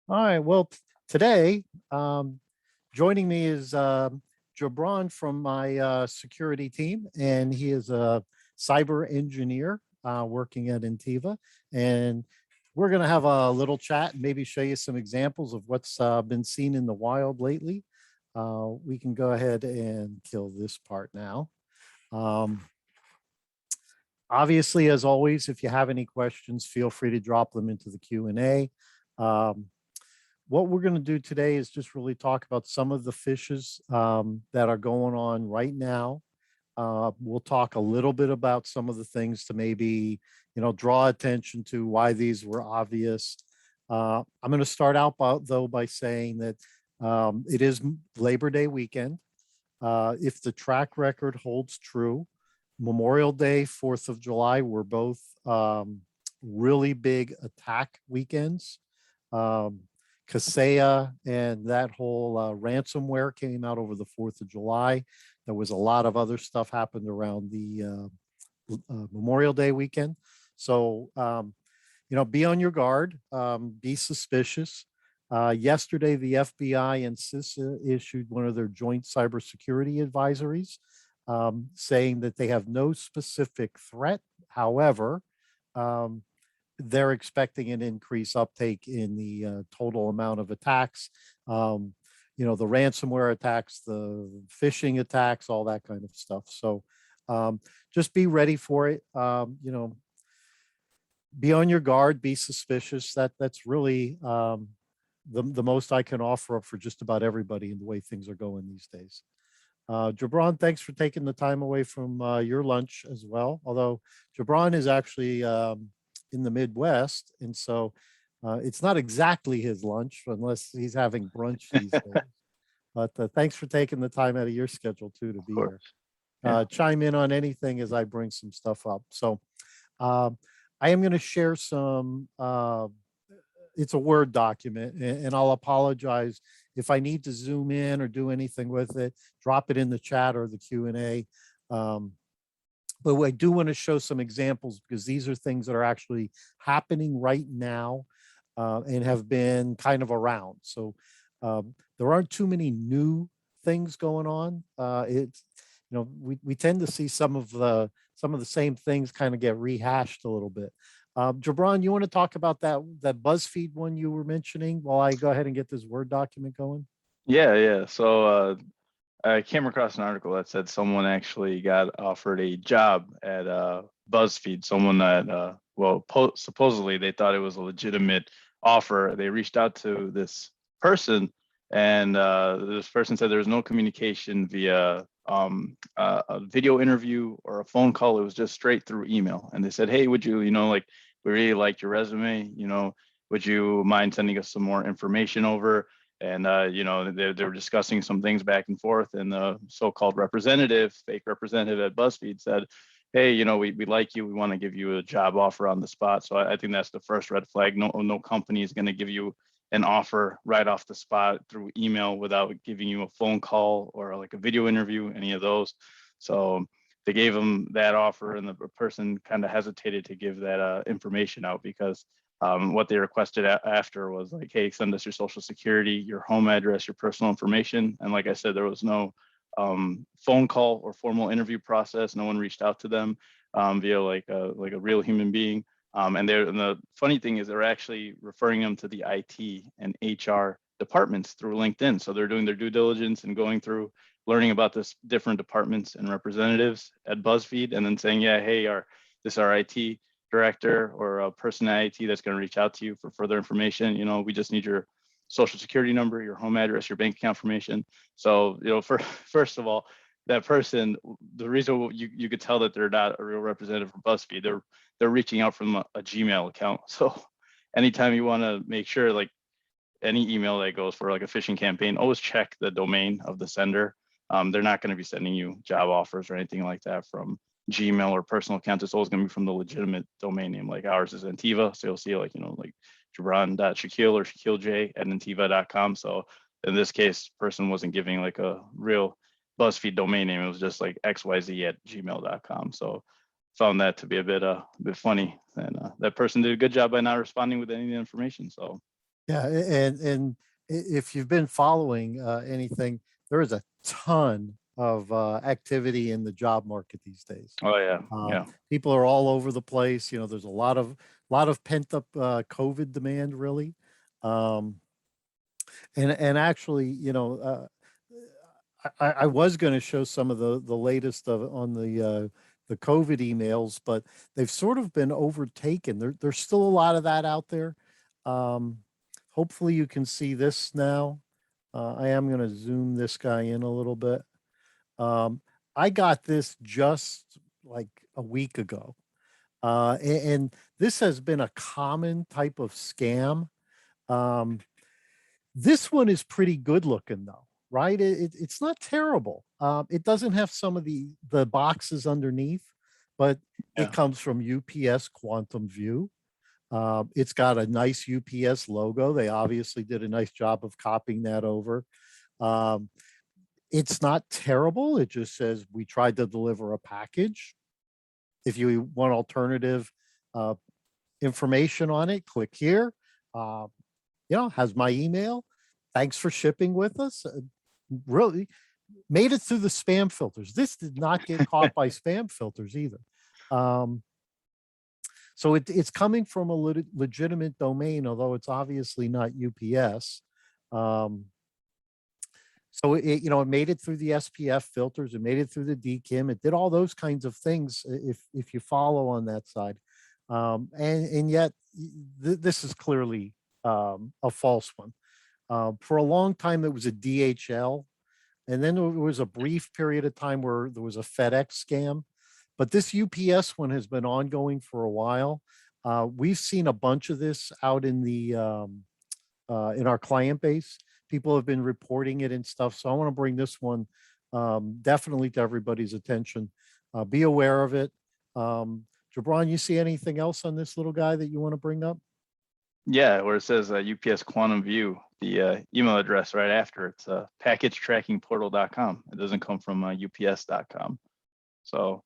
All right. Well, today, um, joining me is Jabran from my security team, and he is a cyber engineer working at Intiva. And we're going to have a little chat and maybe show you some examples of what's been seen in the wild lately. We can go ahead and kill this part now. Um, Obviously, as always, if you have any questions, feel free to drop them into the Q&A. Um, what we're going to do today is just really talk about some of the fishes that are going on right now. We'll talk a little bit about some of the things to maybe, draw attention to why these were obvious. I'm going to start out though by saying that it is Labor Day weekend. If the track record holds true, Memorial Day, 4th of July were both really big attack weekends. Um, Kaseya and that whole ransomware came out over the 4th of July. There was a lot of other stuff happened around the Memorial Day weekend. So, be on your guard, be suspicious. Yesterday, the FBI and CISA issued one of their joint cybersecurity advisories saying that they have no specific threat. However, um, they're expecting an increased uptake in the total amount of attacks. The ransomware attacks, the phishing attacks, all that kind of stuff. So just be ready for it. Be on your guard, be suspicious. That's really the most I can offer up for just about everybody in the way things are going these days. Jabran, thanks for taking the time away from your lunch as well. Although Jabran is actually in the Midwest, and so it's not exactly his lunch unless he's having brunch these days. But thanks for taking the time out of your schedule too to Of be here. course. Yeah. Chime in on anything as I bring some stuff up. So um, I am going to share some. It's a Word document, and I'll apologize if I need to zoom in or do anything with it. Drop it in the chat or the Q&A. Um, but I do want to show some examples because these are things that are actually happening right now and have been kind of around. So there aren't too many new things going on. It's we tend to see some of the same things kind of get rehashed a little bit. Jabran, you want to talk about that BuzzFeed one you were mentioning while I go ahead and get this Word document going? Yeah. So I came across an article that said someone actually got offered a job at BuzzFeed. Someone that, supposedly they thought it was a legitimate offer. They reached out to this person, and this person said there was no communication via a video interview or a phone call. It was just straight through email. And they said, "Hey, would you, like, we really liked your resume. Would you mind sending us some more information over?" And they were discussing some things back and forth, and the so-called representative, fake representative at BuzzFeed said, "Hey, we like you. We want to give you a job offer on the spot." So I think that's the first red flag. No company is going to give you an offer right off the spot through email without giving you a phone call or like a video interview, any of those. So they gave them that offer, and the person kind of hesitated to give that information out because what they requested after was like, "Hey, send us your social security, your home address, your personal information." And like I said, there was no phone call or formal interview process. No one reached out to them via like a real human being. And the funny thing is they're actually referring them to the IT and HR departments through LinkedIn. So they're doing their due diligence and going through learning about this different departments and representatives at BuzzFeed, and then saying, "Yeah, hey, this is our IT director or a person at IT that's going to reach out to you for further information. We just need your social security number, your home address, your bank account information." So, first of all, that person, the reason you could tell that they're not a real representative from BuzzFeed, they're reaching out from a Gmail account. So anytime you want to make sure, like, any email that goes for like a phishing campaign, always check the domain of the sender. They're not going to be sending you job offers or anything like that from Gmail or personal accounts. It's always going to be from the legitimate domain name. Like ours is Intiva. So you'll see like Jabran.Shaquille or ShaquilleJ at Intiva.com. So in this case, person wasn't giving like a real BuzzFeed domain name. It was just like XYZ at gmail.com. So found that to be a bit funny. And that person did a good job by not responding with any of the information. So Yeah, if you've been following anything, there is a ton of activity in the job market these days. Oh yeah, Um, yeah, People are all over the place. You know, there's a lot of pent up COVID demand, really. Um, and actually, I was going to show some of the latest of on the COVID emails, but they've sort of been overtaken. There's still a lot of that out there. Um, Hopefully, you can see this now. I am going to zoom this guy in a little bit. I got this just like a week ago, and this has been a common type of scam. Um, this one is pretty good looking though, right? It's not terrible. It doesn't have some of the boxes underneath, but it yeah. comes from UPS Quantum View. It's got a nice UPS logo. They obviously did a nice job of copying that over. Um, it's not terrible. It just says we tried to deliver a package. If you want alternative uh, information on it, click here. Uh, has my email. Thanks for shipping with us. Really made it through the spam filters. This did not get caught by spam filters either. Um, so it's coming from a legitimate domain, although it's obviously not UPS. Um, so it made it through the SPF filters. It made it through the DKIM. It did all those kinds of things. If you follow on that side, and yet this is clearly a false one. For a long time, it was a DHL, and then there was a brief period of time where there was a FedEx scam. But this UPS one has been ongoing for a while. We've seen a bunch of this out in our client base. People have been reporting it and stuff. So I want to bring this one definitely to everybody's attention. Be aware of it. Jabran, you see anything else on this little guy that you want to bring up? Yeah, where it says UPS Quantum View, the email address right after it's packagetrackingportal.com. It doesn't come from ups.com. So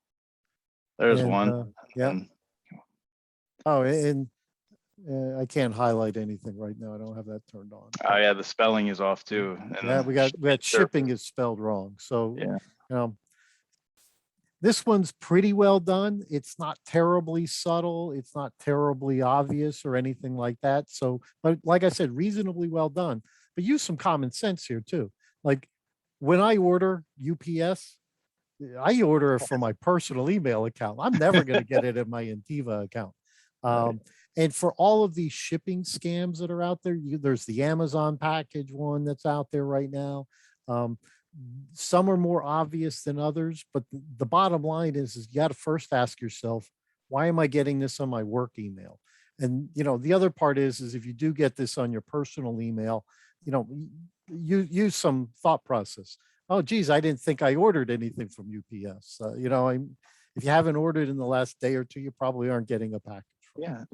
there's And one. yeah. And Oh, and I can't highlight anything right now. I don't have that turned on. oh yeah, the spelling is off too. And Yeah, we got shipping service. is spelled wrong. So, Yeah. um, this one's pretty well done. It's not terribly subtle. It's not terribly obvious or anything like that. So, but like I said, reasonably well done. But use some common sense here too. Like when I order UPS, I order it from my personal email account. I'm never going to get it in my Intiva account. Right. And for all of these shipping scams that are out there, there's the Amazon package one that's out there right now. Um, some are more obvious than others, but the bottom line is you got to first ask yourself, why am I getting this on my work email? And the other part is if you do get this on your personal email, you use some thought process. Oh, geez, I didn't think I ordered anything from UPS. If you haven't ordered in the last day or two, you probably aren't getting a package. Yeah.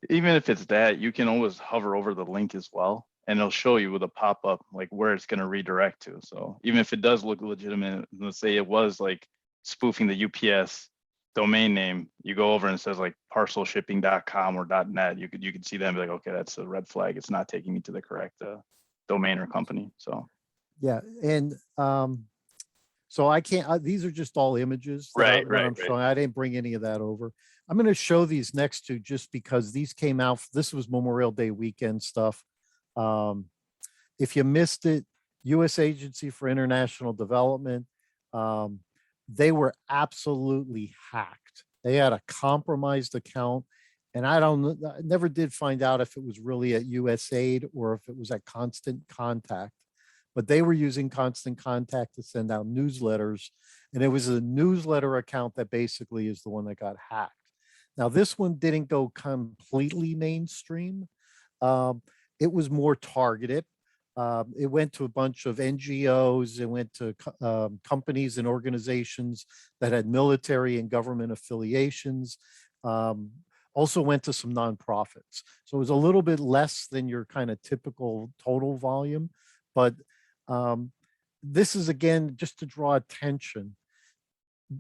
Even if it's that, you can always hover over the link as well, and it'll show you with a pop up like where it's going to redirect to. So even if it does look legitimate, let's say it was like spoofing the UPS domain name, you go over and it says like parcelshipping.com or .net. You could see that and be like, okay, that's a red flag. It's not taking me to the correct domain or company. So Yeah, and so I can't. These are just all images that, right, that right, I'm right. showing. I didn't bring any of that over. I'm going to show these next two just because these came out. This was Memorial Day weekend stuff. Um, if you missed it, U.S. Agency for International Development, um, they were absolutely hacked. They had a compromised account, and I never did find out if it was really at USAID or if it was at Constant Contact. But they were using Constant Contact to send out newsletters, and it was a newsletter account that basically is the one that got hacked. Now, this one didn't go completely mainstream. Um, it was more targeted. It went to a bunch of NGOs. It went to companies and organizations that had military and government affiliations. Um, Also went to some nonprofits. So it was a little bit less than your kind of typical total volume. But um, this is, again, just to draw attention.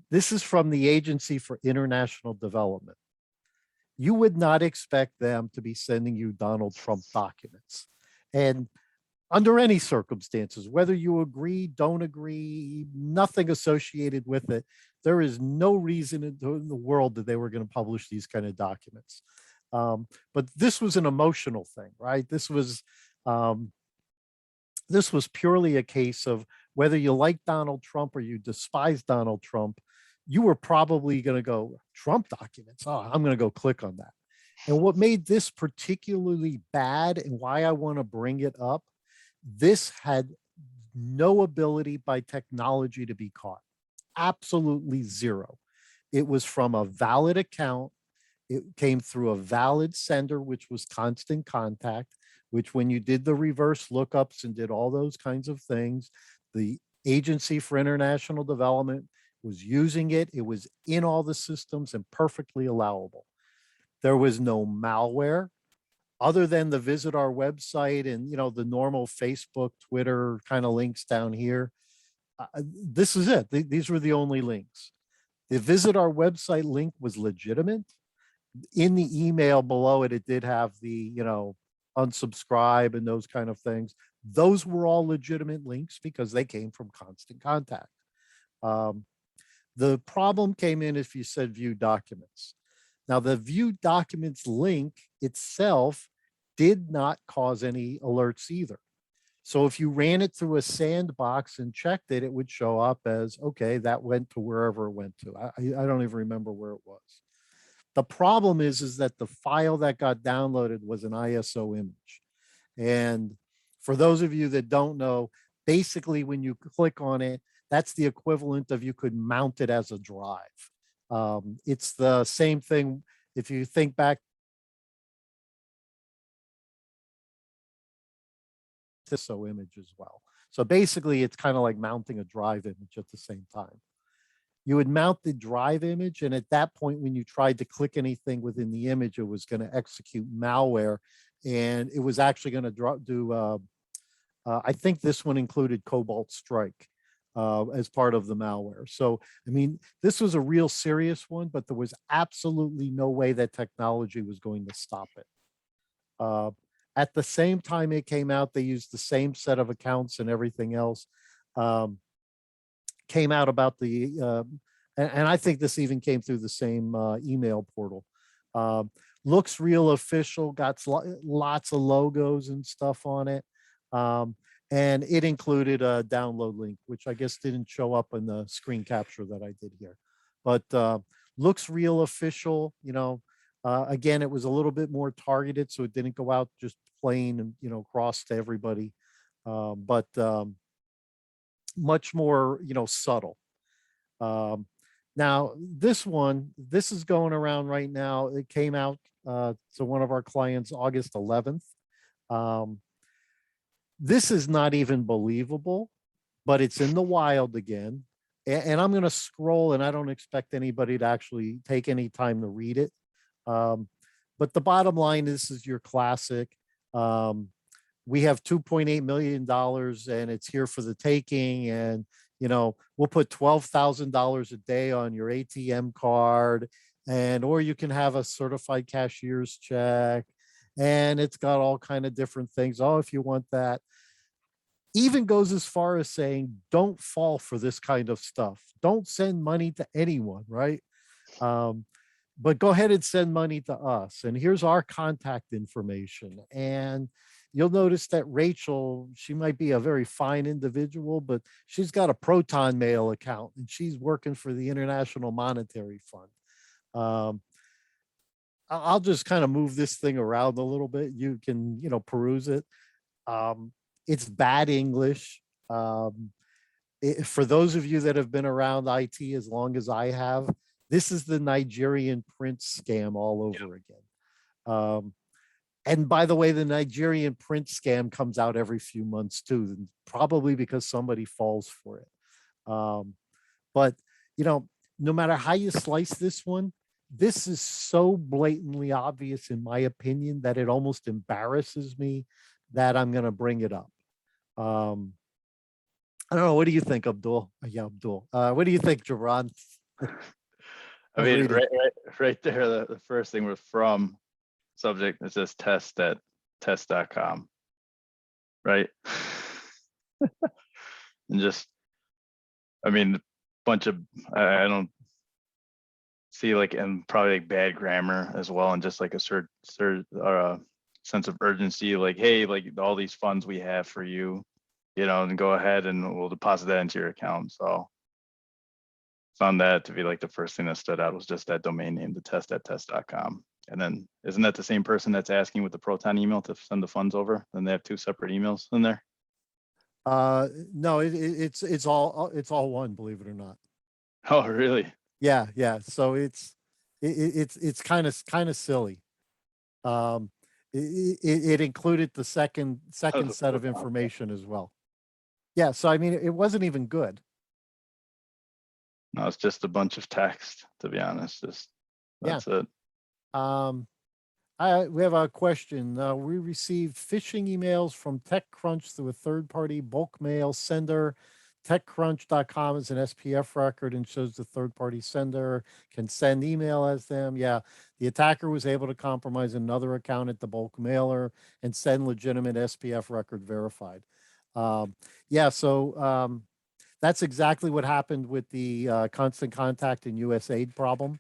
This is from the Agency for International Development. You would not expect them to be sending you Donald Trump documents. And under any circumstances, whether you agree, don't agree, nothing associated with it, there is no reason in the world that they were going to publish these kind of documents. But this was an emotional thing, right? Um, this was purely a case of whether you like Donald Trump or you despise Donald Trump, you were probably going to go, Trump documents. Oh, I'm going to go click on that. And what made this particularly bad and why I want to bring it up, this had no ability by technology to be caught. Absolutely zero. It was from a valid account. It came through a valid sender, which was Constant Contact, which when you did the reverse lookups and did all those kinds of things, the Agency for International Development was using it. It was in all the systems and perfectly allowable. There was no malware other than the visit our website and, the normal Facebook, Twitter kind of links down here. This is it. These were the only links. The visit our website link was legitimate. In the email below it, it did have the, unsubscribe and those kind of things. Those were all legitimate links because they came from Constant Contact. The problem came in if you said view documents. Now, the view documents link itself did not cause any alerts either. So if you ran it through a sandbox and checked it, it would show up as, okay, that went to wherever it went to. I don't even remember where it was. The problem is that the file that got downloaded was an ISO image. And for those of you that don't know, basically when you click on it, that's the equivalent of you could mount it as a drive. It's the same thing if you think back to ISO image as well. So basically it's kind of like mounting a drive image at the same time. You would mount the drive image, and at that point, when you tried to click anything within the image, it was going to execute malware, and it was actually going to do. I think this one included Cobalt Strike as part of the malware. So, I mean, this was a real serious one, but there was absolutely no way that technology was going to stop it. At the same time it came out, they used the same set of accounts and everything else. Came out about the, and I think this even came through the same email portal. Looks real official, got lots of logos and stuff on it. And it included a download link, which I guess didn't show up in the screen capture that I did here. But looks real official, again, it was a little bit more targeted, so it didn't go out just plain and, cross to everybody. But much more, subtle. Now, this is going around right now. It came out to one of our clients August 11th. This is not even believable, but it's in the wild again. And I'm going to scroll, and I don't expect anybody to actually take any time to read it. But the bottom line is your classic. We have $2.8 million and it's here for the taking. And, we'll put $12,000 a day on your ATM card, or you can have a certified cashier's check. And it's got all kind of different things. Oh, if you want that. Even goes as far as saying, don't fall for this kind of stuff. Don't send money to anyone, right? But go ahead and send money to us. And here's our contact information. And you'll notice that Rachel, she might be a very fine individual, but she's got a Proton Mail account and she's working for the International Monetary Fund. I'll just kind of move this thing around a little bit. You can, peruse it. It's bad English. For those of you that have been around IT as long as I have, this is the Nigerian prince scam all over again. And by the way, the Nigerian print scam comes out every few months too, probably because somebody falls for it. But, no matter how you slice this one, this is so blatantly obvious, in my opinion, that it almost embarrasses me that I'm going to bring it up. I don't know. What do you think, Abdul? Yeah, Abdul. What do you think, Jabran? I I'm mean, reading. right there, the first thing was from subject. It says test at test.com, right? And just, I mean, bunch of, I don't see like, and probably like bad grammar as well, and just like a sense of urgency, like, hey, like all these funds we have for you, and go ahead and we'll deposit that into your account. So found that to be like the first thing that stood out was just that domain name, the test at test.com. And then isn't that the same person that's asking with the Proton email to send the funds over? Then they have two separate emails in there. No, it's all one, believe it or not. Oh, really? Yeah, yeah. So it's kind of silly. Um, it included the second set of information as well. Yeah, so I mean, it wasn't even good. No, it's just a bunch of text, to be honest. Just Yeah. that's it. Um, we have a question. We received phishing emails from TechCrunch through a third-party bulk mail sender. TechCrunch.com is an SPF record and shows the third-party sender can send email as them. Yeah, the attacker was able to compromise another account at the bulk mailer and send legitimate SPF record verified. Yeah, so that's exactly what happened with the constant contact and USAID problem.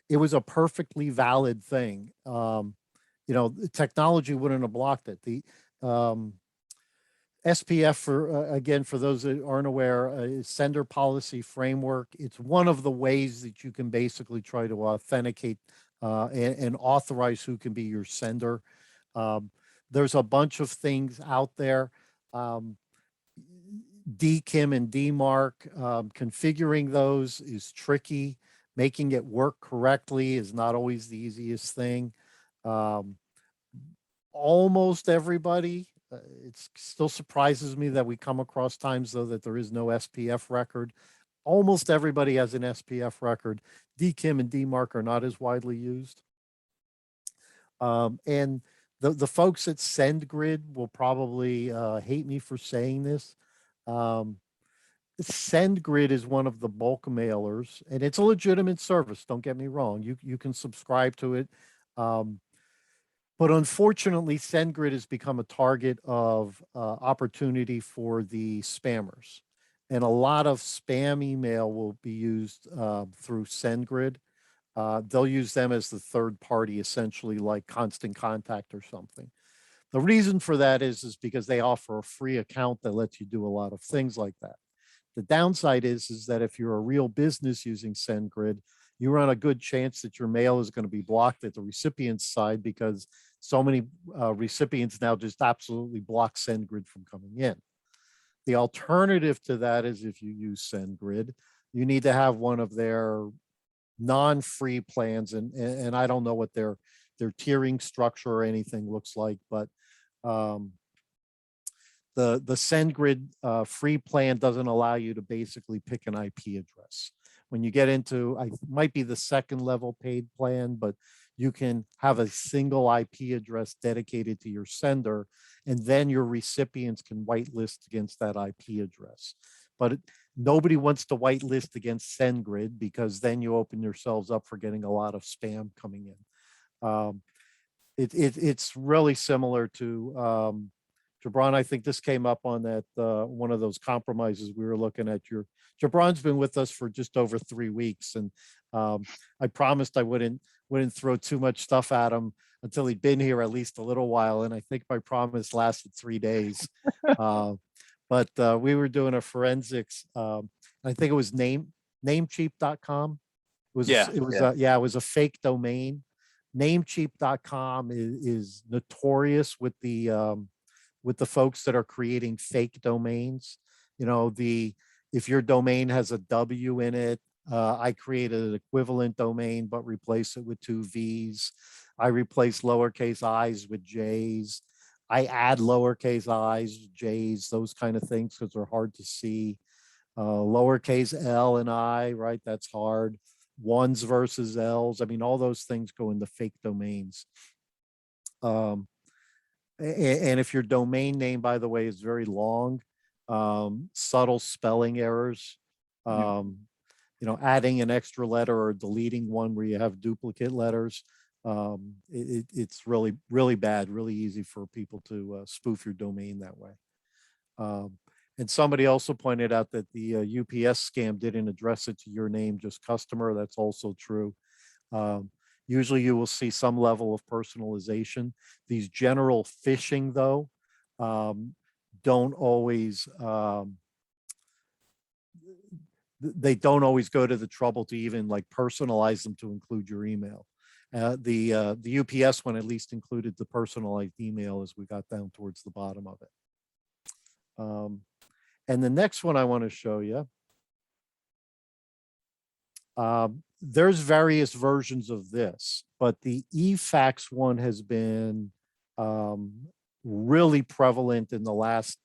It was a perfectly valid thing. The technology wouldn't have blocked it. The SPF, again, for those that aren't aware, is sender policy framework. It's one of the ways that you can basically try to authenticate and authorize who can be your sender. There's a bunch of things out there. Um, DKIM and DMARC, configuring those is tricky. Making it work correctly is not always the easiest thing. Um, Almost everybody, it still surprises me that we come across times though that there is no SPF record. Almost everybody has an SPF record. DKIM and DMARC are not as widely used. And the folks at SendGrid will probably hate me for saying this. Um, SendGrid is one of the bulk mailers, and it's a legitimate service. Don't get me wrong. You can subscribe to it. Um, but unfortunately, SendGrid has become a target of opportunity for the spammers. And a lot of spam email will be used through SendGrid. They'll use them as the third party, essentially like Constant Contact or something. The reason for that is because they offer a free account that lets you do a lot of things like that. The downside is that if you're a real business using SendGrid, you run a good chance that your mail is going to be blocked at the recipient's side because so many recipients now just absolutely block SendGrid from coming in. The alternative to that is if you use SendGrid, you need to have one of their non-free plans, and I don't know what their tiering structure or anything looks like, but um, the SendGrid free plan doesn't allow you to basically pick an IP address. When you get into, I might be the second level paid plan, but you can have a single IP address dedicated to your sender, and then your recipients can whitelist against that IP address. But nobody wants to whitelist against SendGrid because then you open yourselves up for getting a lot of spam coming in. It's really similar to Jabran. I think this came up on that one of those compromises we were looking at. Jabran's been with us for just over 3 weeks, and I promised I wouldn't throw too much stuff at him until he'd been here at least a little while, and I think my promise lasted 3 days. But we were doing a forensics. I think it was namecheap.com. Yeah. It was a fake domain. Namecheap.com is notorious with the folks that are creating fake domains. If your domain has a W in it, I created an equivalent domain but replace it with 2 V's. I replace lowercase i's with J's. I add lowercase i's, J's, those kind of things because they're hard to see. Lowercase L and I, right? That's hard. Ones versus L's. I mean, all those things go into fake domains. And if your domain name, by the way, is very long, subtle spelling errors, adding an extra letter or deleting one where you have duplicate letters. It's really, really bad, really easy for people to spoof your domain that way. And somebody also pointed out that the UPS scam didn't address it to your name, just customer. That's also true. Usually you will see some level of personalization. These general phishing, though, don't always, they don't always go to the trouble to even like personalize them to include your email. The UPS one at least included the personalized email as we got down towards the bottom of it. And the next one I want to show you, there's various versions of this, but the eFax one has been really prevalent in the last,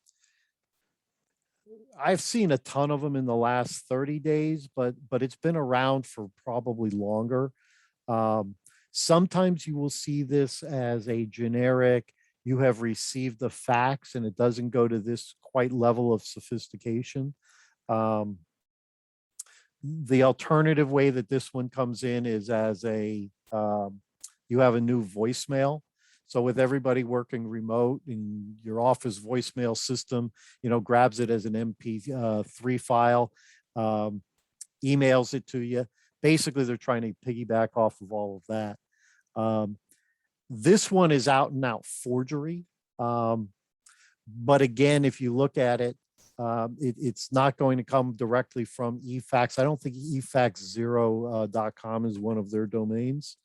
I've seen a ton of them in the last 30 days, but it's been around for probably longer. Sometimes you will see this as a generic, you have received the fax, and it doesn't go to this quite level of sophistication. The alternative way that this one comes in is as a, you have a new voicemail. So with everybody working remote and your office voicemail system, grabs it as an MP3 file, emails it to you. Basically, they're trying to piggyback off of all of that. This one is out and out forgery. But again, if you look at it, it's not going to come directly from eFax. I don't think efax0.com is one of their domains.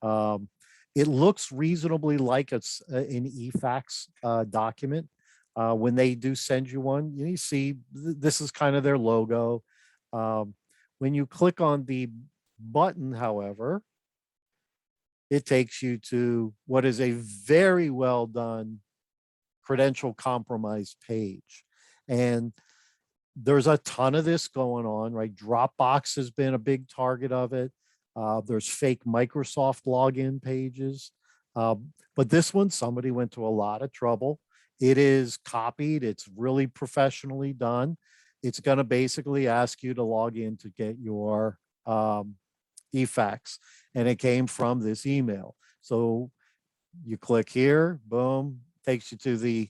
It looks reasonably like it's an eFax document. When they do send you one, you see this is kind of their logo. When you click on the button, however, it takes you to what is a very well done credential compromise page. And there's a ton of this going on, right? Dropbox has been a big target of it. There's fake Microsoft login pages. But this one, somebody went to a lot of trouble. It is copied. It's really professionally done. It's going to basically ask you to log in to get your eFax. And it came from this email. So you click here, boom, takes you to the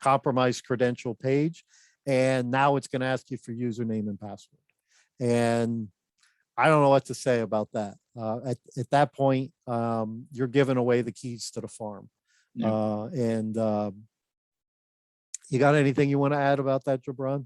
compromised credential page. And now it's going to ask you for username and password. And I don't know what to say about that. At that point, you're giving away the keys to the farm. Yeah. You got anything you want to add about that, Jabran?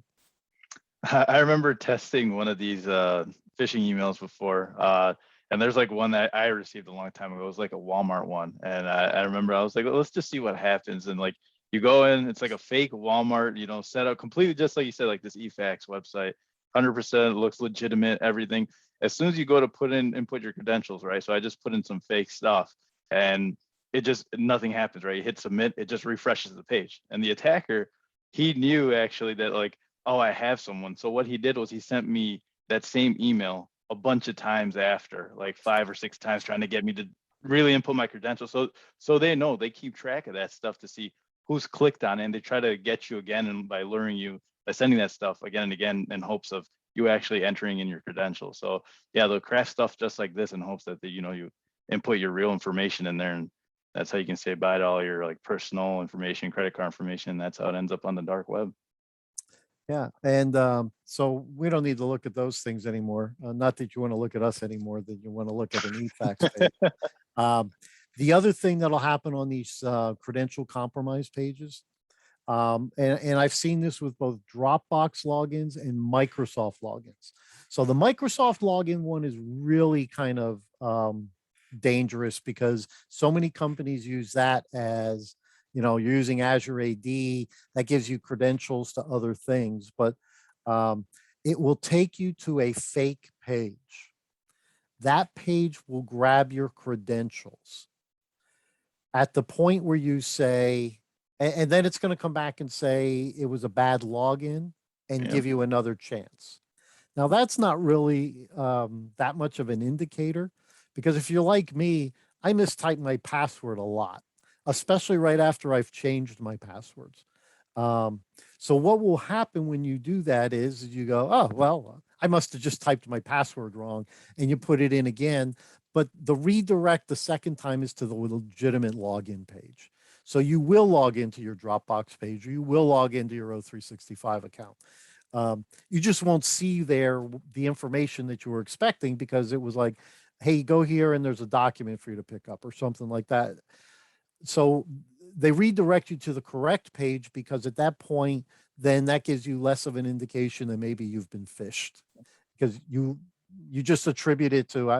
I remember testing one of these phishing emails before. And there's like one that I received a long time ago. It was like a Walmart one. And I remember I was like, well, let's just see what happens. And like you go in, it's like a fake Walmart, set up completely just like you said, like this eFax website, 100% looks legitimate, everything. As soon as you go to input your credentials, right? So I just put in some fake stuff and nothing happens, right? You hit submit, it just refreshes the page. And the attacker, he knew actually that like, oh, I have someone. So what he did was he sent me that same email a bunch of times after, like 5 or 6 times, trying to get me to really input my credentials. So they know, they keep track of that stuff to see who's clicked on it, and they try to get you again, and by luring you, by sending that stuff again and again in hopes of you actually entering in your credentials. So yeah, they'll craft stuff just like this in hopes that you input your real information in there, and that's how you can say bye to all your like personal information, credit card information. That's how it ends up on the dark web. Yeah, and so we don't need to look at those things anymore. Not that you want to look at us anymore, that you want to look at an eFax page. The other thing that'll happen on these credential compromise pages, and I've seen this with both Dropbox logins and Microsoft logins. So the Microsoft login one is really kind of dangerous because so many companies use that as, you're using Azure AD, that gives you credentials to other things, but it will take you to a fake page. That page will grab your credentials at the point where you say, and then it's going to come back and say it was a bad login and give you another chance. Now, that's not really that much of an indicator, because if you're like me, I mistype my password a lot, especially right after I've changed my passwords. So what will happen when you do that is you go, oh, well, I must have just typed my password wrong, and you put it in again. But the redirect the second time is to the legitimate login page. So you will log into your Dropbox page, or you will log into your O365 account. You just won't see there the information that you were expecting, because it was like, hey, go here and there's a document for you to pick up or something like that. So they redirect you to the correct page, because at that point, then that gives you less of an indication that maybe you've been phished, because you just attribute it to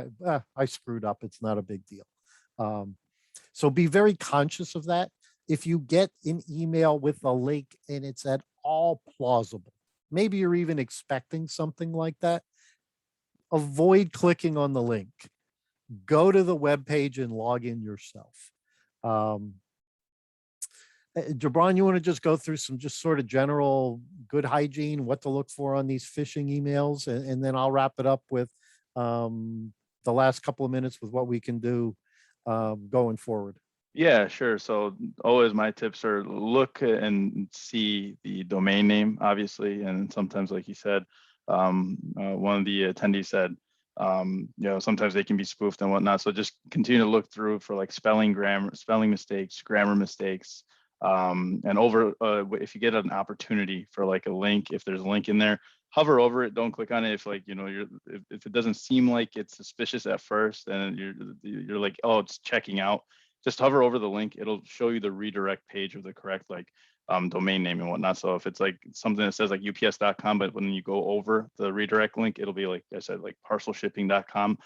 I screwed up. It's not a big deal. Um, so be very conscious of that. If you get an email with a link and it's at all plausible, maybe you're even expecting something like that, avoid clicking on the link. Go to the web page and log in yourself. Um, Jabran, you want to just go through some just sort of general good hygiene, what to look for on these phishing emails, and then I'll wrap it up with the last couple of minutes with what we can do going forward. Yeah, sure. So always my tips are look and see the domain name, obviously, and sometimes, like you said, one of the attendees said, sometimes they can be spoofed and whatnot. So just continue to look through for like spelling mistakes, grammar mistakes, and if you get an opportunity for like a link, if there's a link in there, hover over it. Don't click on it if if it doesn't seem like it's suspicious at first, and you're like, oh, it's checking out. Just hover over the link. It'll show you the redirect page of the correct domain name and whatnot. So if it's like something that says like ups.com, but when you go over the redirect link, it'll be like I said, like parcelshipping.com.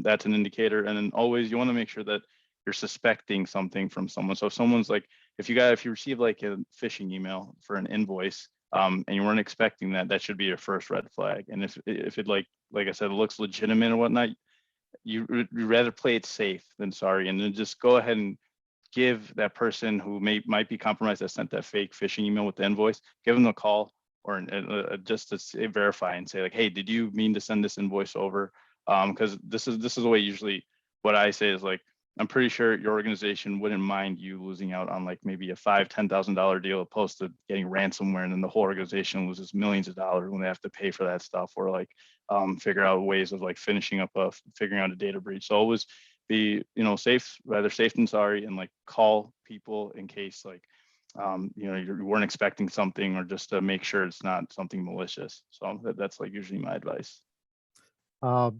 That's an indicator. And then always you want to make sure that you're suspecting something from someone. So if someone's like, if you receive like a phishing email for an invoice, and you weren't expecting that, that should be your first red flag. And if it like I said, it looks legitimate or whatnot, you'd rather play it safe than sorry, and then just go ahead and give that person who might be compromised that sent that fake phishing email with the invoice, give them a call or just to verify and say like, hey, did you mean to send this invoice over? Because this is the way usually what I say is like, I'm pretty sure your organization wouldn't mind you losing out on like maybe a $5,000-$10,000 deal opposed to getting ransomware, and then the whole organization loses millions of dollars when they have to pay for that stuff, or like figure out ways of like figuring out a data breach. So always be safe, rather safe than sorry, and like call people in case like you weren't expecting something, or just to make sure it's not something malicious. So that's like usually my advice.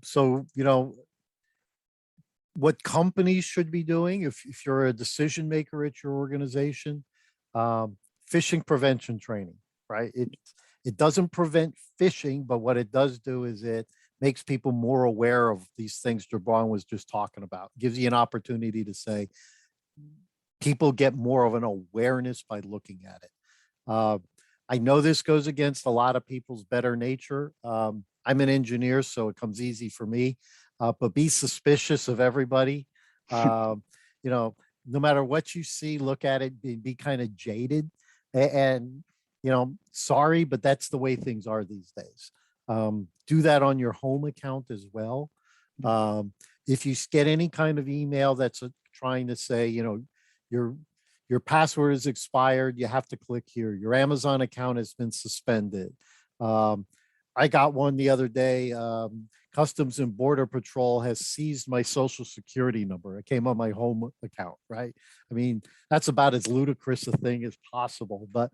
So what companies should be doing if you're a decision maker at your organization, phishing prevention training, right? It doesn't prevent phishing, but what it does do is it makes people more aware of these things Jabran was just talking about. Gives you an opportunity to say, people get more of an awareness by looking at it. I know this goes against a lot of people's better nature. I'm an engineer, so it comes easy for me. But be suspicious of everybody. No matter what you see, look at it, be kind of jaded, and sorry, but that's the way things are these days. Do that on your home account as well. If you get any kind of email that's trying to say, your password is expired, you have to click here. Your Amazon account has been suspended. I got one the other day. Customs and Border Patrol has seized my social security number. It came on my home account, right? I mean, that's about as ludicrous a thing as possible, but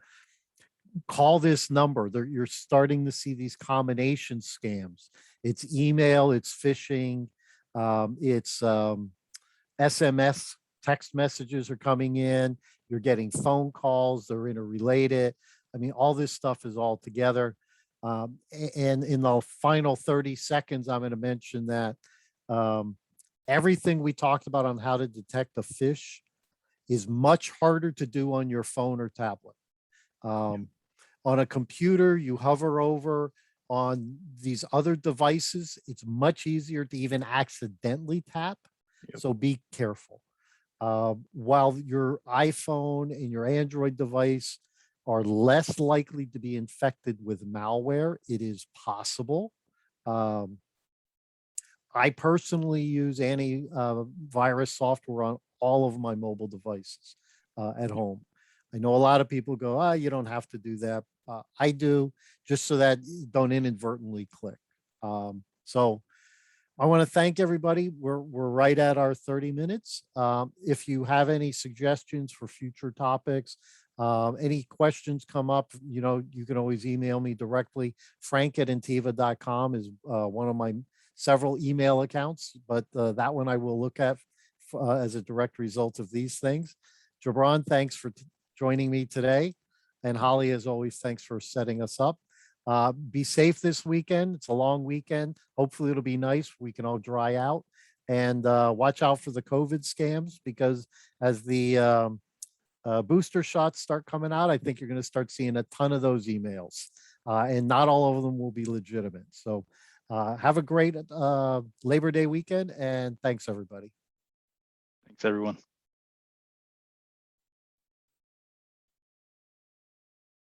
call this number. You're starting to see these combination scams. It's email, it's phishing, it's SMS text messages are coming in. You're getting phone calls. They're interrelated. I mean, all this stuff is all together. And in the final 30 seconds, I'm going to mention that everything we talked about on how to detect a phish is much harder to do on your phone or tablet. On a computer, you hover over. On these other devices, it's much easier to even accidentally tap. Yep. So be careful. While your iPhone and your Android device are less likely to be infected with malware, it is possible. I personally use antivirus software on all of my mobile devices at home. I know a lot of people go, you don't have to do that. I do, just so that you don't inadvertently click. So I want to thank everybody. We're right at our 30 minutes. If you have any suggestions for future topics, any questions come up, you can always email me directly. Frank@intiva.com is one of my several email accounts, but that one I will look at as a direct result of these things. Jabran, thanks for joining me today. And Holly, as always, thanks for setting us up. Be safe this weekend. It's a long weekend. Hopefully it'll be nice. We can all dry out and watch out for the COVID scams, because as the booster shots start coming out, I think you're going to start seeing a ton of those emails, and not all of them will be legitimate. So have a great Labor Day weekend, and thanks everybody. Thanks, everyone.